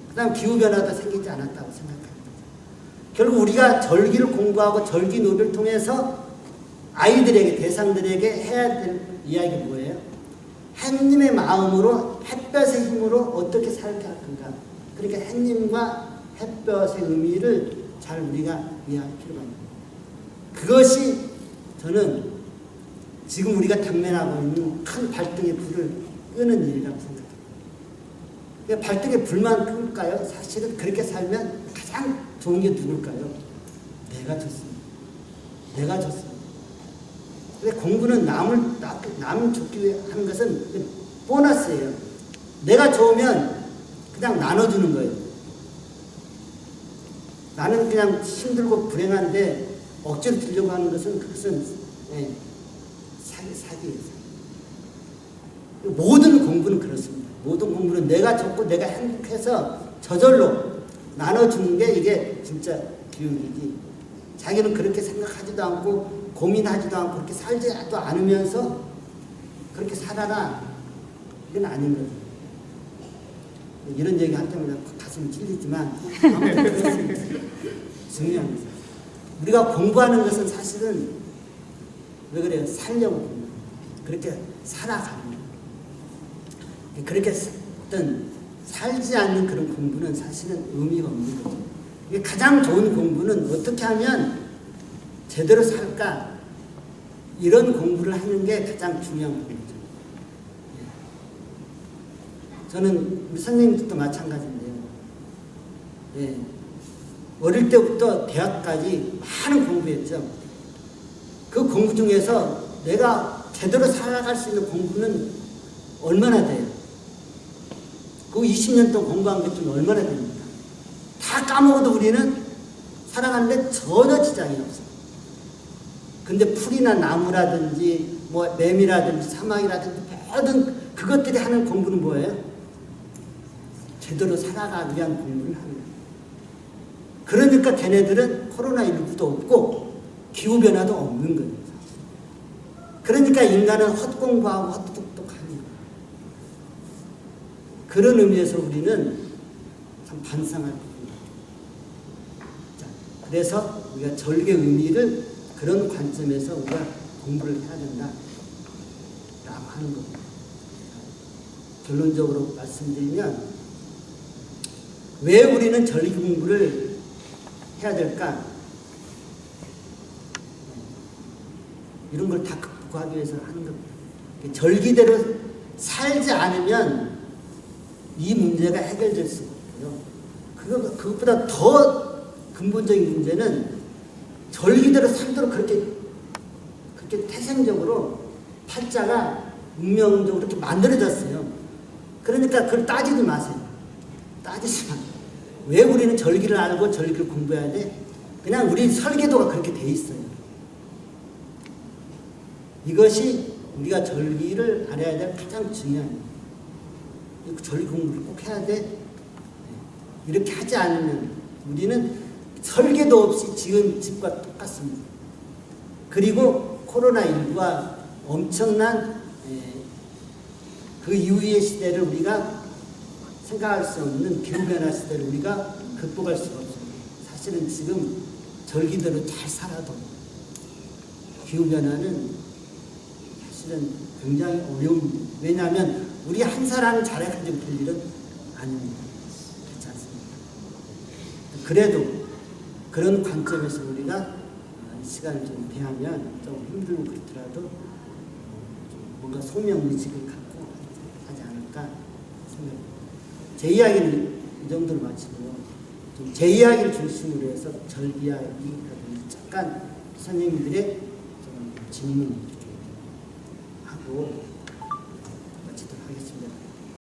그 다음 기후변화도 생기지 않았다고 생각합니다. 결국 우리가 절기를 공부하고 절기놀이를 통해서 아이들에게, 대상들에게 해야 될 이야기가 뭐예요? 햇님의 마음으로, 햇볕의 힘으로 어떻게 살게 할 건가. 그러니까 햇님과 햇볕의 의미를 잘 우리가 이해할 필요가 있습니다. 그것이 저는 지금 우리가 당면하고 있는 큰 발등의 불을 끄는 일이라고 생각합니다. 그러니까 발등의 불만 끌까요? 사실은 그렇게 살면 가장 좋은 게 누굴까요? 내가 좋습니다. 내가 좋습니다. 근데 공부는 남을 좋기 위해 하는 것은 보너스예요. 내가 좋으면 그냥 나눠주는 거예요. 나는 그냥 힘들고 불행한데 억지로 들려고 하는 것은 그것은 사기예요. 모든 공부는 그렇습니다. 모든 공부는 내가 좋고 내가 행복해서 저절로 나눠주는 게 이게 진짜 교육이지. 자기는 그렇게 생각하지도 않고 고민하지도 않고 그렇게 살지도 않으면서 그렇게 살아라. 이건 아닌 거죠. 이런 얘기 할 때마다 가슴이 찔리지만 아무튼 그렇습니다. 중요한 거죠. 우리가 공부하는 것은 사실은 왜 그래요? 살려고 공부합니다. 그렇게 살아가는 거예요. 그렇게 어떤 살지 않는 그런 공부는 사실은 의미가 없는 거죠. 이게 가장 좋은 공부는 어떻게 하면 제대로 살까? 이런 공부를 하는 게 가장 중요한 공부죠. 저는 우리 선생님들도 마찬가지인데요. 어릴 때부터 대학까지 많은 공부했죠. 그 공부 중에서 내가 제대로 살아갈 수 있는 공부는 얼마나 돼요? 그 20년 동안 공부한 것 중에 얼마나 됩니까? 다 까먹어도 우리는 살아가는데 전혀 지장이 없어요. 근데 풀이나 나무라든지 뭐 매미라든지 사막이라든지 모든 그것들이 하는 공부는 뭐예요? 제대로 살아가기 위한 공부를 합니다. 그러니까 걔네들은 코로나19도 없고 기후변화도 없는 거예요. 그러니까 인간은 헛공부하고 헛똑똑합니다. 그런 의미에서 우리는 참 반성할 부분입니다. 그래서 우리가 절개 의미를 그런 관점에서 우리가 공부를 해야 된다라고 하는 겁니다. 결론적으로 말씀드리면 왜 우리는 절기 공부를 해야 될까? 이런 걸 다 극복하기 위해서 하는 겁니다. 절기대로 살지 않으면 이 문제가 해결될 수가 없고요. 그것보다 더 근본적인 문제는 절기대로 살도록 그렇게 태생적으로 팔자가 운명적으로 그렇게 만들어졌어요. 그러니까 그걸 따지지 마세요. 따지지 마세요. 왜 우리는 절기를 알고 절기를 공부해야 돼? 그냥 우리 설계도가 그렇게 돼 있어요. 이것이 우리가 절기를 알아야 될 가장 중요한 절기 공부를 꼭 해야 돼. 이렇게 하지 않으면 우리는 설계도 없이 지은 집과 똑같습니다. 그리고 코로나19가 엄청난 그 이후의 시대를 우리가 생각할 수 없는 기후변화 시대를 우리가 극복할 수가 없습니다. 사실은 지금 절기대로 잘 살아도 기후변화는 사실은 굉장히 어려운, 왜냐하면 우리 한 사람이 잘해가지고 될 일은 아닙니다. 그렇지 않습니까? 그래도 그런 관점에서 우리가 시간을 좀 대하면 좀 힘들고 그렇더라도 뭔가 소명의식을 갖고 하지 않을까 생각합니다. 제 이야기는 이 정도로 마치고요. 좀 제 이야기를 중심으로 해서 절기 이야기라든지 잠깐 선생님들의 좀 질문 하고